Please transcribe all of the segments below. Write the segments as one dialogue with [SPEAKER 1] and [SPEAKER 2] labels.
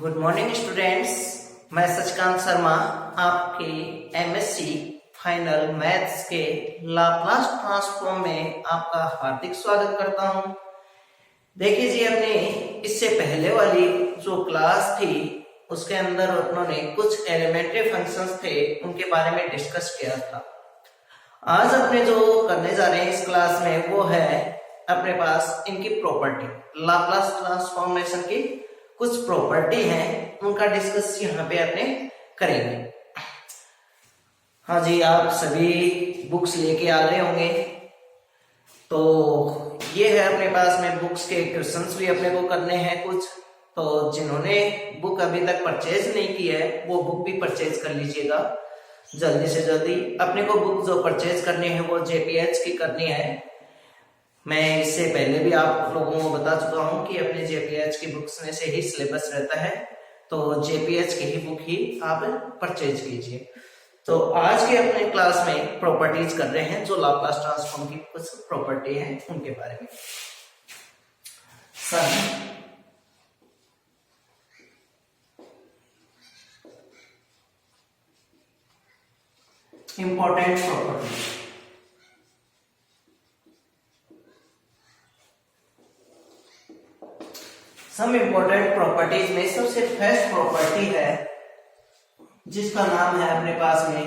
[SPEAKER 1] Good morning students. मैं सचकांत शर्मा आपके MSc final maths के लाप्लास ट्रांसफॉर्म में आपका हार्दिक स्वागत करता हूं। देखिए जी, अपने इससे पहले वाली जो क्लास थी उसके अंदर उन्होंने कुछ एलिमेंट्री फंक्शंस थे उनके बारे में डिस्कस किया था। आज अपने जो करने जा रहे हैं इस क्लास में वो है अपने पास इनकी प्रॉपर्टी, लाप्लास ट्रांसफॉर्मेशन की कुछ प्रॉपर्टी हैं, उनका डिस्कस यहाँ पे अपने करेंगे। हाँ जी, आप सभी बुक्स लेके आ गए होंगे। तो ये है अपने पास में बुक्स के क्वेश्चंस भी अपने को करने हैं कुछ। तो जिन्होंने बुक अभी तक परचेज नहीं की है वो बुक भी परचेज कर लीजिएगा जल्दी से जल्दी। अपने को बुक जो परचेज करनी है वो जेपीएच की करनी है। मैं इससे पहले भी आप लोगों को बता चुका हूं कि अपने जेपीएच की बुक्स में से ही सिलेबस रहता है, तो जेपीएच की ही बुक ही आप परचेज कीजिए। तो आज के अपने क्लास में प्रॉपर्टीज कर रहे हैं, जो लाप्लास ट्रांसफॉर्म की कुछ प्रॉपर्टी है उनके बारे में। Important property. Some important properties में सबसे फर्स्ट प्रॉपर्टी है जिसका नाम है अपने पास में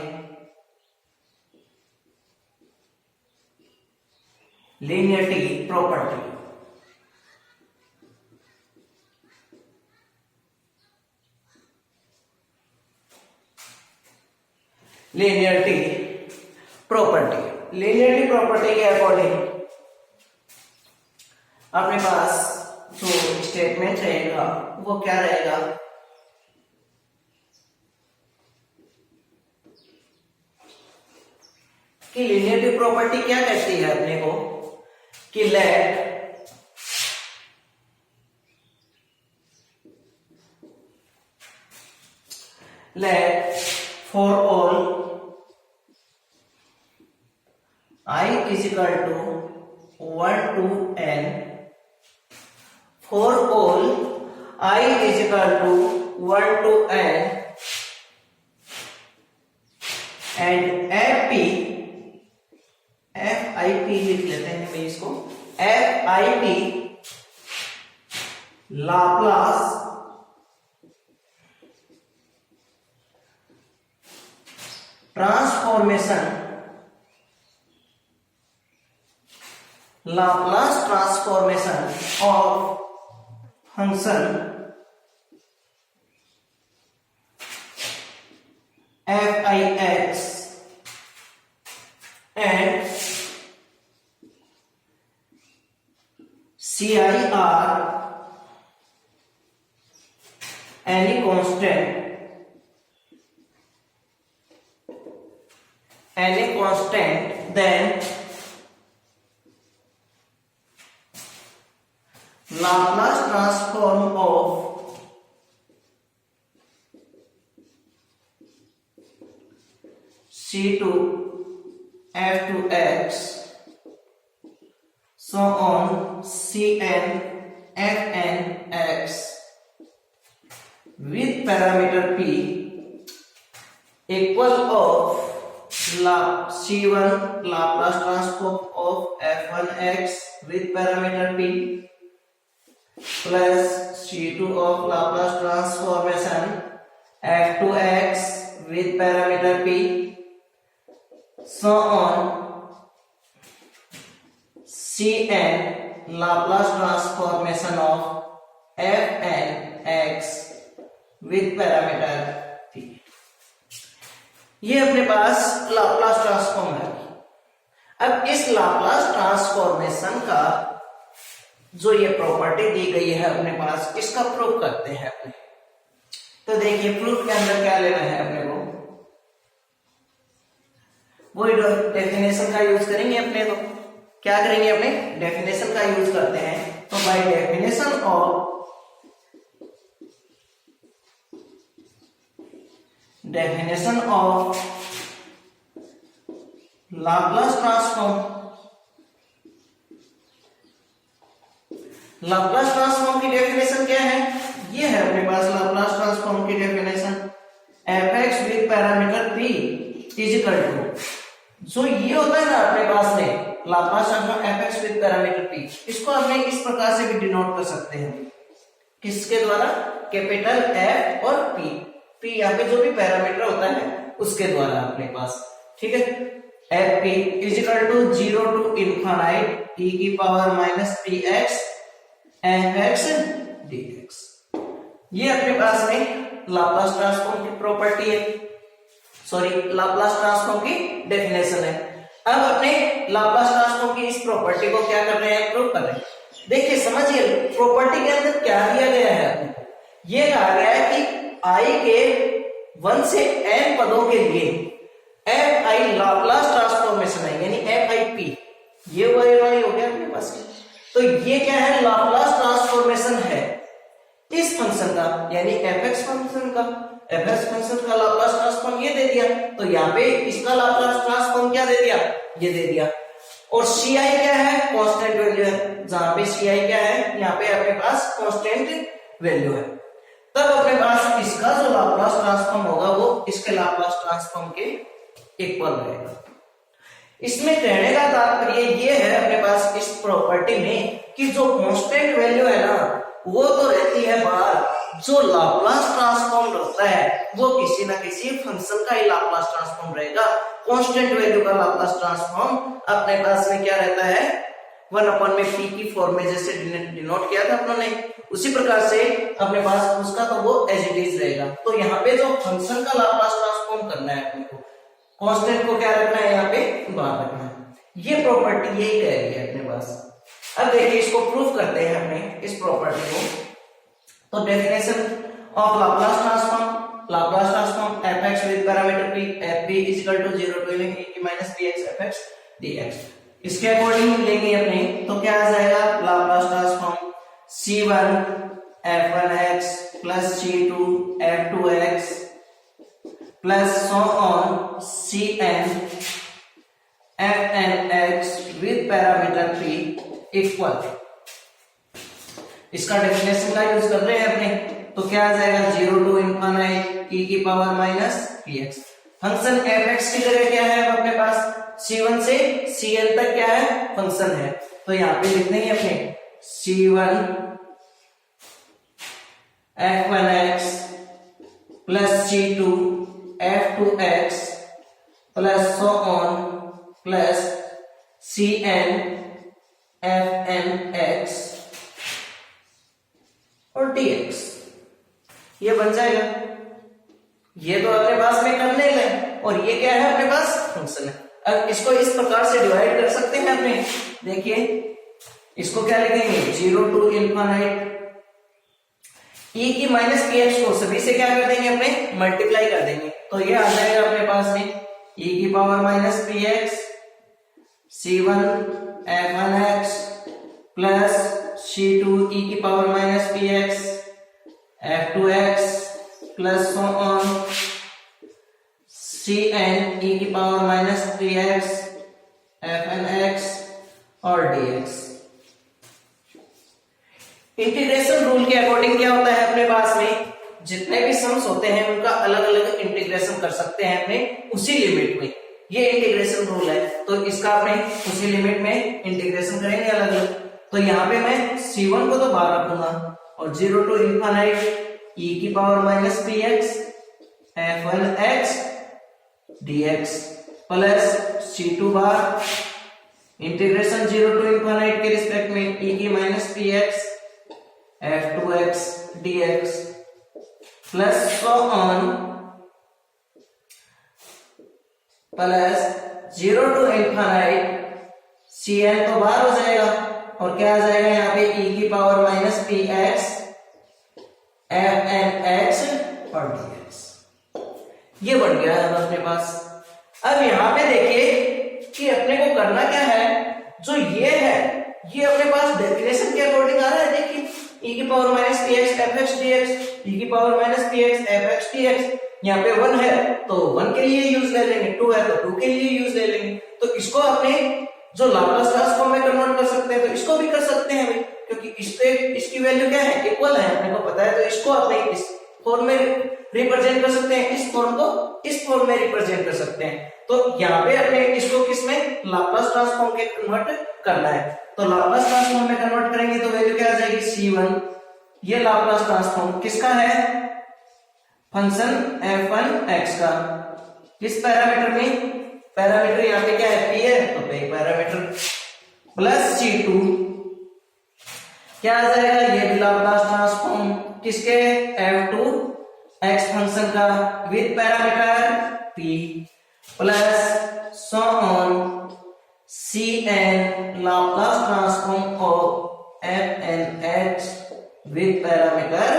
[SPEAKER 1] लीनियरिटी प्रॉपर्टी। लीनियरिटी प्रॉपर्टी के अकॉर्डिंग अपने पास जो स्टेटमेंट रहेगा वो क्या रहेगा कि लीनियरिटी प्रॉपर्टी क्या कहती है अपने को कि let for all I is equal to 1 to n, for all I is equal to 1 to n, and FIP लिख लेते हैं मैं इसको, FIP Laplace transformation of function fix and cir any constant then Laplace transform of C to f to x so on Cn Fn x with parameter p equal of C1 Laplace transform of f1x with parameter p plus C2 of Laplace transformation f2x with parameter p so on Cn Laplace transformation of fnx with parameter p। ये अपने पास Laplace transform है। अब इस Laplace transformation का जो ये property दी गई है अपने पास, इसका प्रूफ करते हैं अपने। तो देखिए प्रूफ के अंदर क्या लेना है अपने को, वो डेफिनेशन का यूज करेंगे अपने। तो क्या करेंगे अपने, डेफिनेशन का यूज करते हैं। तो by definition of Laplace transform की डेफिनेशन क्या है, ये है अपने पास लाप्लास ट्रांसफॉर्म की definition. fx with parameter p is equal to, जो ये होता है ना अपने पास में Laplace transform fx with parameter p, इसको हमने इस प्रकार से भी डिनोट कर सकते हैं, किसके द्वारा, कैपिटल F और p यहाँ पे जो भी पैरामीटर होता है उसके द्वारा अपने पास, ठीक है। fp is equal to 0 to infinite e की power minus px fx dx। ये अपने पास में लाप्लास ट्रांसफॉर्म की प्रॉपर्टी है, सॉरी लाप्लास ट्रांसफॉर्म की डेफिनेशन है। अब अपने लाप्लास ट्रांसफॉर्म की इस प्रॉपर्टी को क्या कर रहे हैं, प्रूव कर रहे हैं। देखिए समझिए प्रॉपर्टी के अंदर क्या दिया गया है अपने को, ये कहा गया है कि i के 1 से n पदों के लिए fi लाप्लास ट्रांसफॉर्मेशन है, यानी fip, ये वाली हो गया अपने पास। तो ये क्या है, लाप्लास ट्रांसफॉर्मेशन है इस फंक्शन का, यानी fx फंक्शन का, fx फंक्शन का लाप्लास ट्रांसफॉर्म ये दे दिया, तो यहाँ पे इसका लाप्लास ट्रांसफॉर्म क्या दे दिया, ये दे दिया। और ci क्या है, कांस्टेंट वैल्यू है, जहां पे ci क्या है, यहाँ पे अपने पास कांस्टेंट वैल्यू है। तब अपने पास इसका जो लाप्लास ट्रांसफॉर्म होगा वो इसके लाप्लास ट्रांसफॉर्म के इक्वल रहेगा। इसमें कहने का तात्पर्य ये है अपने पास इस प्रॉपर्टी में कि जो कांस्टेंट वैल्यू है ना वो तो रहती है बाहर, जो लाप्लास ट्रांसफॉर्म रहता है वो किसी ना किसी फंक्शन का ही लाप्लास ट्रांसफॉर्म रहेगा। कांस्टेंट वैल्यू का लाप्लास ट्रांसफॉर्म अपने पास में क्या रहता है, 1 में p की फॉर्म में जैसे डिनोट किया था अपने, उसी प्रकार से अपने पास उसका तो वो एज इट इज रहेगा। तो यहाँ पे जो फंक्शन का लाप्लास ट्रांसफॉर्म करना है अपने को, कांस्टेंट को क्या रखना है, यहाँ पे बाहर रखना है। ये प्रॉपर्टी यही कह रही है अपने पास। अब देखिए इसको प्रूफ करते हैं अपने इस प्रॉपर्टी को। तो definition of Laplace transform fx with parameter p, fp is equal to 0 to e की माइनस px fx dx। इसके अकॉर्डिंग लेंगे अपने, तो क्या आ जाएगा, Laplace transform c1 f1x plus c2 f2x plus so on cn fnx with parameter p equal, इसका definition का यूज कर रहे हैं अपने, तो क्या आ जाएगा, 0 टू इनफाइनाइट e की power minus px। Function fx की जगह क्या है अपने पास, c1 से cn तक क्या है, फंक्शन है, तो यहाँ पे लिख देंगे अपने c1 f1x plus c2 f2x plus so on plus cn fnx और dx। ये बन जाएगा, ये तो अपने पास में करने लगे, और ये क्या है अपने पास, फंक्शन है। अब इसको इस प्रकार से डिवाइड कर सकते हैं अपने, देखिए इसको क्या लिखेंगे, 0 टू इनफाइनाइट e की माइनस px को सभी से क्या कर देंगे अपने, मल्टीप्लाई कर देंगे, तो ये आ जाएगा अपने पास में e की power minus px c1 f1x plus c2 e की power minus px f2x plus so on cn e की पावर माइनस px fnx और dx। इंटीग्रेशन रूल के अकॉर्डिंग क्या होता है अपने पास में, जितने भी सम्स होते हैं उनका अलग अलग इंटीग्रेशन कर सकते हैं अपने उसी लिमिट में, ये इंटीग्रेशन रूल है। तो इसका अपने उसी लिमिट में इंटीग्रेशन करेंगे अलग अलग। तो यहाँ पे मैं c1 को तो बाहर रखूंगा और 0 टू इनफाइनाइट e की power minus px f1x dx plus c2 बार इंटीग्रेशन 0 टू इनफाइनाइट के रिस्पेक्ट में e की minus px f2x dx plus so on plus 0 to infinite cn तो बाहर हो जाएगा और क्या आ जाएगा यहाँ पे e की पावर माइनस px fnx और dx। ये बन गया है अपने पास। अब यहाँ पे देखिए कि अपने को करना क्या है, जो ये है ये अपने पास डेफिनेशन के अकॉर्डिंग आ रहा है। देखिए e की power minus px fx dx, e की power minus px fx dx, यहाँ पे 1 है तो 1 के लिए यूज ले लेंगे, 2 है तो 2 के लिए यूज ले लेंगे। तो इसको अपने जो लाप्लास ट्रांसफॉर्म में कन्वर्ट कर सकते हैं तो इसको भी कर सकते हैं, क्योंकि इसकी वैल्यू क्या है, इक्वल है, अपने को पता है। तो इसको अपने इस फॉर्म में रिप्रेजेंट कर सकते हैं, इस फॉर्म को इस फॉर्म में रिप्रेजेंट कर सकते हैं। तो यहाँ पे अपने इसको किसमें, लाप्लास ट्रांसफॉर्म के कन्वर्ट करना है। तो लाप्लास ट्रांसफॉर्म में कन्वर्ट करेंगे तो वैल्यू क्या आ जाएगी, C1। ये लाप्लास ट्रांसफॉर्म किसका है, फंक्शन f1x का। किस पैरामीटर में, पैरामीटर यहाँ पे क्या है, p है, तो पे पैरामीटर प्लस C2 क्या आ जाएगा, ये भी लाप्लास ट्रांसफॉर्म किसके, f2x फंक्शन का with parameter p plus so on Cn Laplace transform of fnx with parameter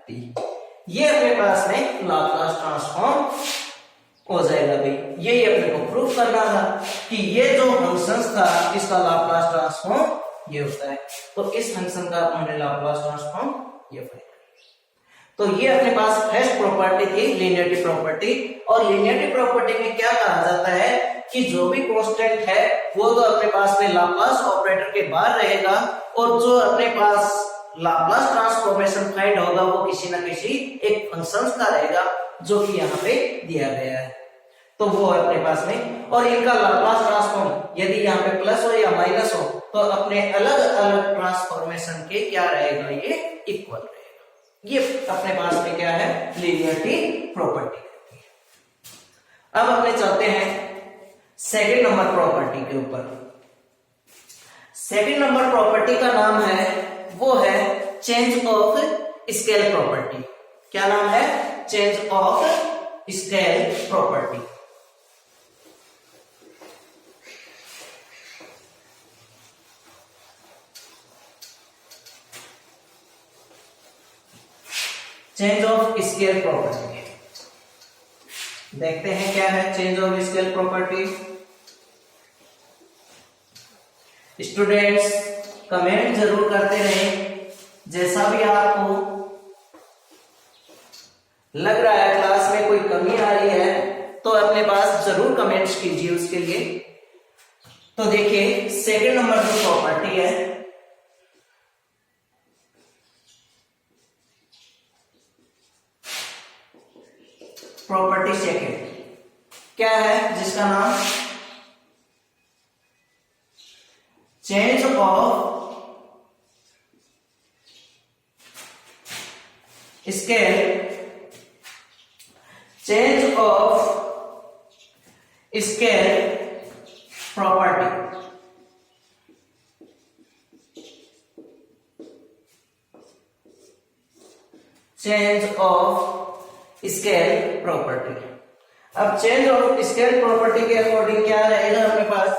[SPEAKER 1] p। ये अपने पास में लाप्लास ट्रांसफॉर्म हो जाएगा भाई। यही अपने को प्रूफ करना था कि ये जो फंक्शन था इसका लाप्लास ट्रांसफॉर्म ये होता है। तो इस फंक्शन का हमने लाप्लास ट्रांसफॉर्म ये फाइंड। तो ये अपने पास फर्स्ट प्रॉपर्टी थी लीनियरिटी प्रॉपर्टी। और लीनियरिटी प्रॉपर्टी में क्या कहा जाता है कि जो भी कांस्टेंट है वो तो अपने पास में लाप्लास ऑपरेटर के बाहर रहेगा, और जो अपने पास लाप्लास ट्रांसफॉर्मेशन फाइंड होगा वो किसी ना किसी एक फंक्शन का रहेगा जो कि यहाँ पे दिया गया है। तो वो अपने पास में, और इनका लाप्लास ट्रांसफॉर्म यदि यहाँ पे प्लस हो या माइनस हो तो अपने अलग अलग ट्रांसफॉर्मेशन के क्या रहेगा, ये इक्वल रहेगा। ये अपने पास में क्या है, लीनियरिटी प्रॉपर्टी। अब अपने चलते हैं सेकंड नंबर प्रॉपर्टी के ऊपर। सेकंड नंबर प्रॉपर्टी का नाम है, वो है चेंज ऑफ स्केल प्रॉपर्टी। क्या नाम है, change of scale property. Change of scale property देखते हैं क्या है change of scale property. Students comment जरूर करते रहें, जैसा भी आपको लग रहा है क्लास में कोई कमी आ रही है तो अपने पास जरूर कमेंट्स कीजिए उसके लिए। तो देखिए सेकंड नंबर जो प्रॉपर्टी है, प्रॉपर्टी सेकंड क्या है, जिसका नाम change of scale, change of scale property. Change of scale property. अब चेंज ऑफ स्केल प्रॉपर्टी के अकॉर्डिंग क्या रहेगा अपने पास,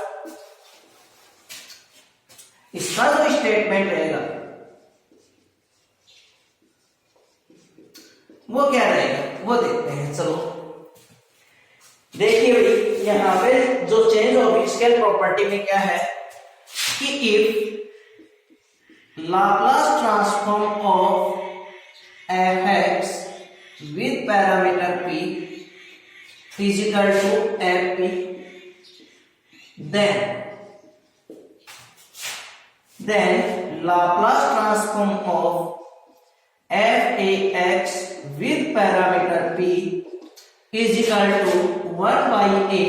[SPEAKER 1] इसका जो स्टेटमेंट रहेगा वो क्या रहेगा वो देखते हैं। चलो देखिए भाई यहां पे जो चेंज ऑफ स्केल प्रॉपर्टी में क्या है कि if Laplace transform of fx with parameter p is equal to fp, then Laplace transform of fax with parameter p is equal to 1 by a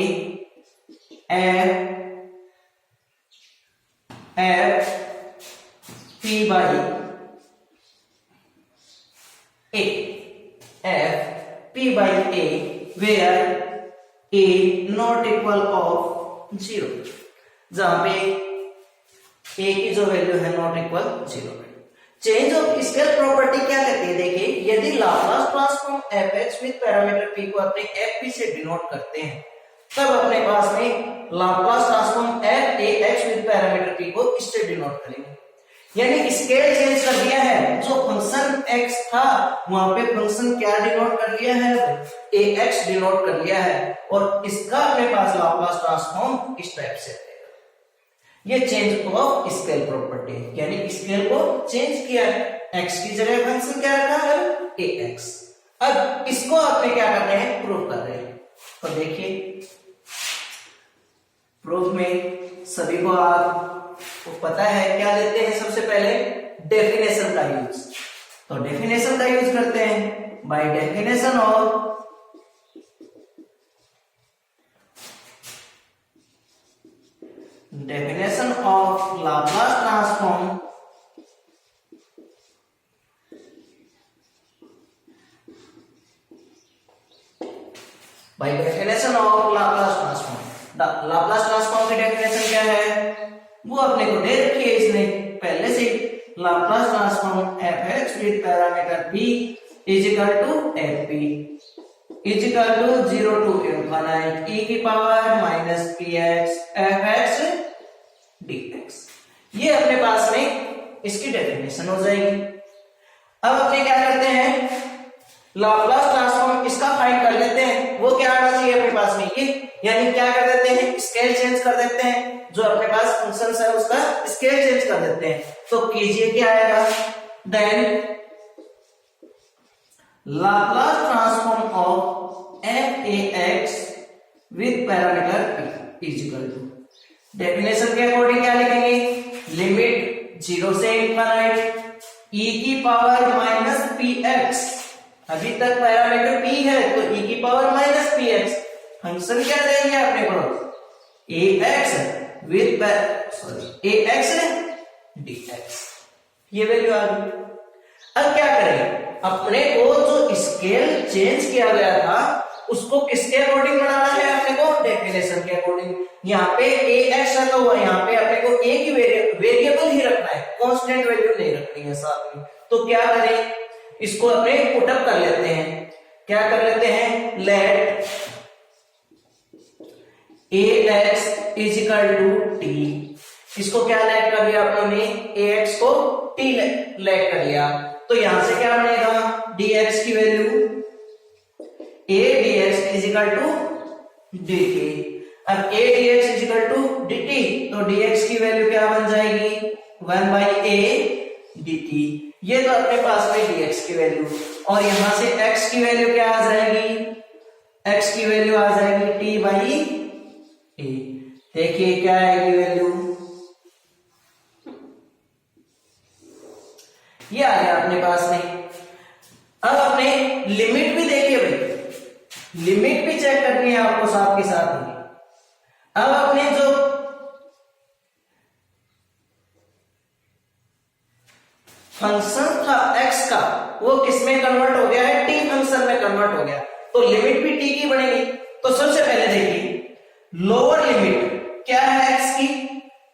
[SPEAKER 1] f p by a, f p by a, where a not equal of 0, जहां पे a की जो value है not equal 0। Change of scale property क्या कहती है, देखिए यदि Laplace transform fx with parameter p को अपने fp से डिनोट करते हैं तब अपने पास में Laplace transform fax with parameter p को इससे डिनोट करेंगे। यानी स्केल चेंज कर दिया है, जो फंक्शन x था वहां पे फंक्शन क्या डिनोट कर लिया है, ax डिनोट कर लिया है, और इसका अपने पास लाप्लास ट्रांसफॉर्म इस टाइप से रहेगा। ये चेंज ऑफ स्केल प्रॉपर्टी है, यानी स्केल को चेंज किया है, x की जगह फंक्शन क्या रखा है ax। अब इसको आपने क्या कर रहे हैं, प्रूफ कर रहे हैं। तो देखिए प्रूफ में सभी को आपको पता है क्या देते हैं, सबसे पहले डेफिनेशन का यूज। तो डेफिनेशन का यूज करते हैं। Bye definition of Laplace transform bye definition of Laplace transform. Laplace transform की डेफिनेशन क्या है वो अपने को दे रखी है इसने पहले से। Laplace transform fx with parameter p is equal to fp is equal to 0 to infinite e की power minus px fx dx। ये अपने पास में इसकी डेफिनेशन हो जाएगी। अब अपने क्या करते हैं, लाप्लास ट्रांसफॉर्म इसका फाइंड कर लेते हैं। वो क्या आना चाहिए अपने पास में ये, यानी क्या कर देते हैं, स्केल चेंज कर देते हैं। जो अपने पास फंक्शन है उसका स्केल चेंज कर देते हैं। तो कीजिए क्या आएगा, then Laplace transform of f(ax) with parameter p is equal to, definition के अकॉर्डिंग क्या लिखेंगे, लिमिट 0 से इनफिनिट e की पावर माइनस px। अभी तक पैरामीटर p है तो e की पावर माइनस px। फंक्शन क्या देंगे अपने को, ax विद ax dx। ये वैल्यू आ गई। अब क्या करें, अपने को जो स्केल चेंज किया गया था उसको किसके अकॉर्डिंग बनाना है, अपने को डेफिनेशन के अकॉर्डिंग। यहाँ पे ax है तो यहाँ पे अपने को a की वेरिएबल ही रखना है, कांस्टेंट वैल्यू नहीं रखनी है साथ में। तो क्या करें, इसको अपने पुटअप कर लेते हैं। क्या कर लेते हैं, let ax is equal to t। इसको क्या लेट कर लिया अपने, ax को t लेट कर लिया। तो यहां से क्या बनेगा, dx की value a dx is equal to dt। अब a dx is equal to dt, तो dx की वैल्यू क्या बन जाएगी, 1/a dt। ये तो अपने पास में dx की वैल्यू, और यहां से x की वैल्यू क्या आ जाएगी, x की वैल्यू आ जाएगी t/a। देखिए क्या आएगी वैल्यू, ये आ गया अपने पास में। अब अपने लिमिट भी देखिए भाई, लिमिट भी चेक करनी है आपको साथ के साथ ही। अब अपने जो फंक्शन था x का वो किसमें कन्वर्ट हो गया है, t फंक्शन में कन्वर्ट हो गया। तो लिमिट भी t की बनेगी। तो सबसे पहले देखिए लोअर लिमिट क्या है x की,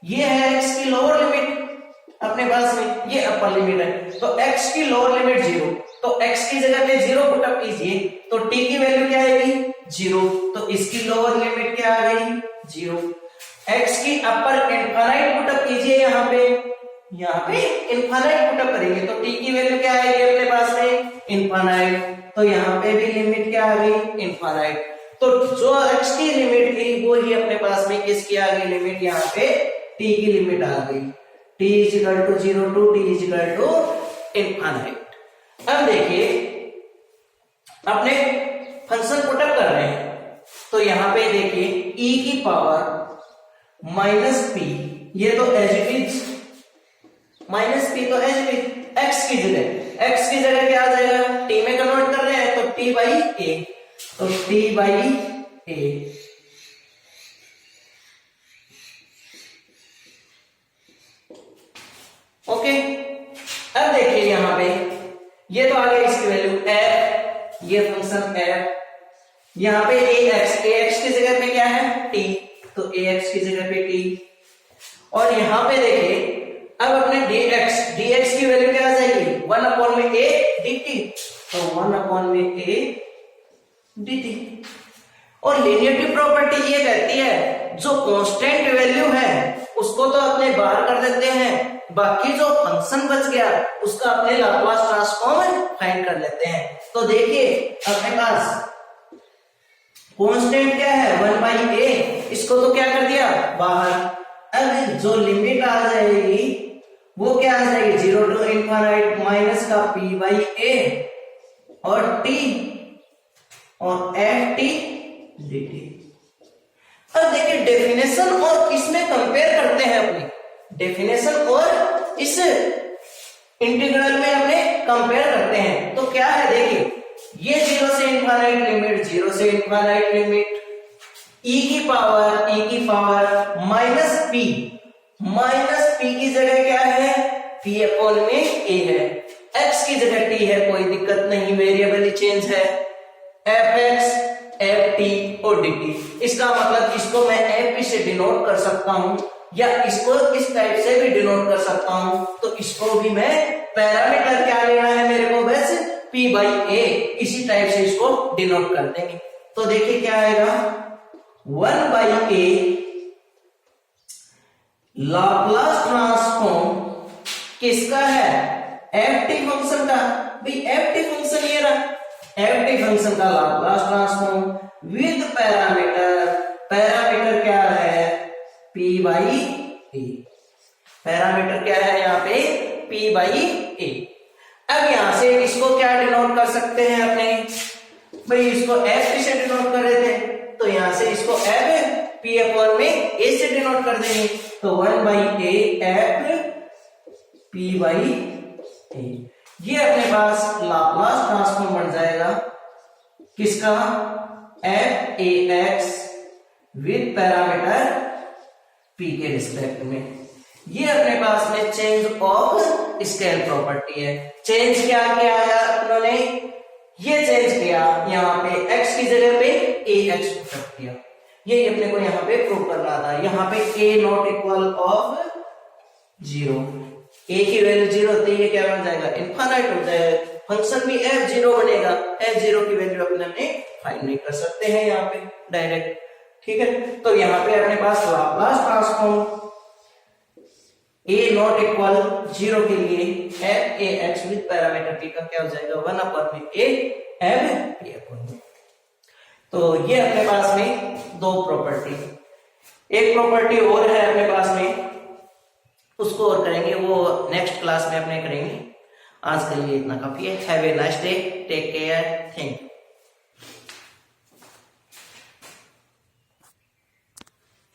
[SPEAKER 1] ये है x की लोअर लिमिट अपने पास में, ये अपर लिमिट है। तो x की लोअर लिमिट 0, तो x की जगह पे 0 पुटअप कीजिए तो t की वैल्यू क्या आएगी, 0। तो इसकी लोअर लिमिट क्या आ गई, 0। x की अपर इनफाइनाइट पुटअप कीजिए, यहाँ पे इनफाइनाइट पुटअप करेंगे तो t की वैल्यू क्या आएगी अपने पास में, इनफाइनाइट। तो यहाँ पे भी लिमिट क्या आ गई, इनफाइनाइट। तो जो x की लिमिट थी वो ही अपने पास में किसकी आ गई लिमिट, यहाँ पे t की लिमिट आ गई, t is equal to 0 to t is equal to infinite. अब देखिए अपने फंक्शन पुटअप कर रहे हैं, तो यहां पे देखिए e की पावर माइनस p, ये तो as it is, minus p तो एज इट इज, x की जगह क्या आ जाएगा, t में कन्वर्ट कर रहे हैं तो t/a, तो t/a। ओके, अब देखिए यहां पे ये तो आ गई इसकी वैल्यू f, ये फंक्शन f, यहां पे ax की जगह पे क्या है t, तो ax की जगह पे t। और यहां पे देखिए अब अपने dx की वैल्यू क्या आ जाएगी, 1/a dt, तो 1/a dt। और लीनियरिटी प्रॉपर्टी ये कहती है जो कांस्टेंट वैल्यू है उसको तो अपने बाहर कर देते हैं, बाकी जो फंक्शन बच गया उसका अपने लाप्लास ट्रांसफॉर्म फाइंड कर लेते हैं। तो देखिए अपने पास कांस्टेंट क्या है, 1/a, इसको तो क्या कर दिया बाहर। अब जो लिमिट आ जाएगी वो क्या आ जाएगी, 0 टू इनफाइनाइट माइनस का p/a और t और ft dt। अब देखिए डेफिनेशन और इसमें कंपेयर करते हैं, अपनी डेफिनेशन और इस इंटीग्रल में अपने कंपेयर करते हैं तो क्या है देखिए, ये 0 से इनफाइनाइट लिमिट, 0 से इनफाइनाइट लिमिट e की पावर माइनस p की जगह क्या है, p अपॉन में a है, x की जगह t है, कोई दिक्कत नहीं, वेरिएबल ही चेंज है, fx ft और dt। इसका मतलब इसको मैं fp से डिनोट कर सकता हूं या इसको इस टाइप से भी डिनोट कर सकता हूं, तो इसको भी मैं पैरामीटर क्या लेना है मेरे को, बस p बाई a, इसी टाइप से इसको डिनोट कर देंगे। तो देखिए क्या आएगा, 1 बाई a लाप्लास ट्रांसफॉर्म किसका है, ft फंक्शन का, भी ft फंक्शन ये रहा, ft फंक्शन का Laplace transform with parameter, parameter क्या है, p बाई a, पैरामीटर क्या है यहाँ पे, p बाई a। अब यहां से इसको क्या डिनोट कर सकते हैं अपने, भाई इसको f से डिनोट कर रहे थे, तो यहां से इसको f p अपॉन में a से डिनोट कर देंगे, तो 1 by a f p by a, ये अपने पास लाप्लास ट्रांसफॉर्म बन जाएगा किसका, f a x with parameter p के रिस्पेक्ट में। ये अपने पास में चेंज ऑफ स्केल प्रॉपर्टी है। चेंज क्या किया है उन्होंने, ये चेंज किया, यहाँ पे x की जगह पे ax रख दिया, ये अपने को यहाँ पे प्रूव करना था। यहाँ पे a not equal of 0, a की वैल्यू 0 होती है, ये क्या बन जाएगा, इनफाइनाइट हो जाएगा, फंक्शन भी f0 बनेगा, f0 की वैल्यू अपने फाइंड नहीं कर सकते हैं यहाँ पे डायरेक्ट, ठीक है। तो यहाँ पे अपने पास Laplace transform a not equal 0 के लिए f a x with parameter p का क्या हो जाएगा, 1 अपॉन में a f p अपॉन में। तो ये अपने पास में दो प्रॉपर्टी, एक प्रॉपर्टी और है अपने पास में, उसको और करेंगे, वो नेक्स्ट क्लास में अपने करेंगे। आज के लिए इतना काफी है। Have a nice day, take care, thank you.